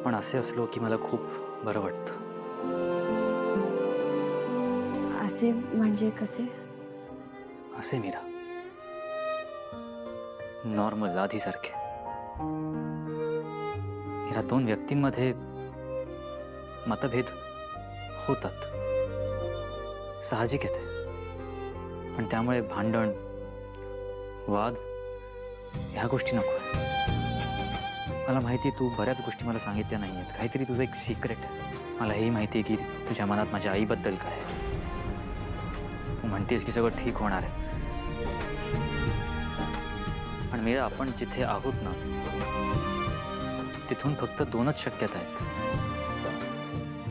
आपण असे असलो की मला खूप बरं वाटतं. असे म्हणजे कसे? असे मीरा, नॉर्मल आधीसारखे. मीरा, दोन व्यक्तींमध्ये मतभेद होतात, साहजिक आहे ते. पण त्यामुळे भांडण, वाद ह्या गोष्टी नको. मला माहिती आहे तू बऱ्याच गोष्टी मला सांगितल्या नाही आहेत. काहीतरी तुझं एक सिक्रेट आहे. मला हेही माहिती आहे की तुझ्या मनात माझ्या आईबद्दल काय आहे. तू म्हणतेस की सगळं ठीक होणार आहे. पण मीरा, आपण जिथे आहोत ना, तिथून फक्त दोनच शक्यता आहेत.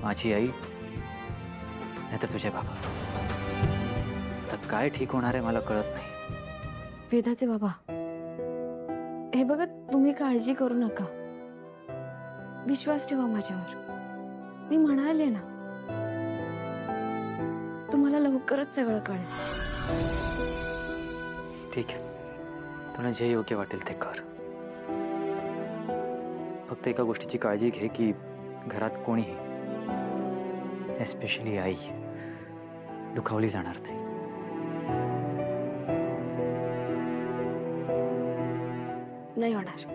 माझी आई नाहीतर तुझे बाबा. आता काय ठीक होणार आहे मला कळत नाही. वेदाचे बाबा, हे बघा, तुम्ही काळजी करू नका. विश्वास ठेवा माझ्यावर. मी म्हणाले ना, तुम्हाला लवकरच सगळं कळेल. ठीक आहे, तुला जे योग्य वाटेल ते कर. फक्त एका गोष्टीची काळजी घे की घरात कोणीही, एस्पेशली आई, दुखावली जाणार नाही. नाही होणार.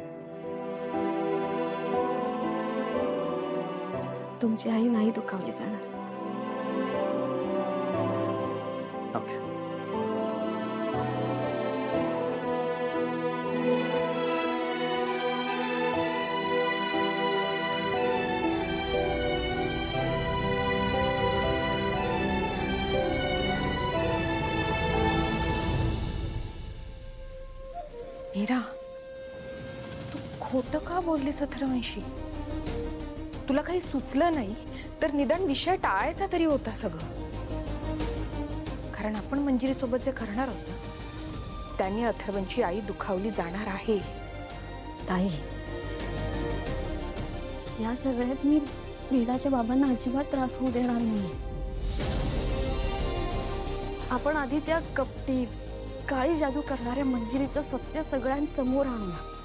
तुमची आई नाही दुखावली जाणार. ओके. मीरा, तू खोटं का बोललीस अथर्वंशी? तुला काही सुचलं नाही तर निदान विषय टाळायचा तरी होता सगळं. कारण आपण मंजिरीसोबत जे करणार आहोत ना, त्यांनी अथर्वंची आई दुखावली जाणार आहे. ताई, या सगळ्यात मी वेदाच्या बाबांना अजिबात त्रास होऊ देणार नाही. आपण आधी त्या कपटी, काळी जादू करणाऱ्या मंजिरीचं सत्य सगळ्यांसमोर आणूया.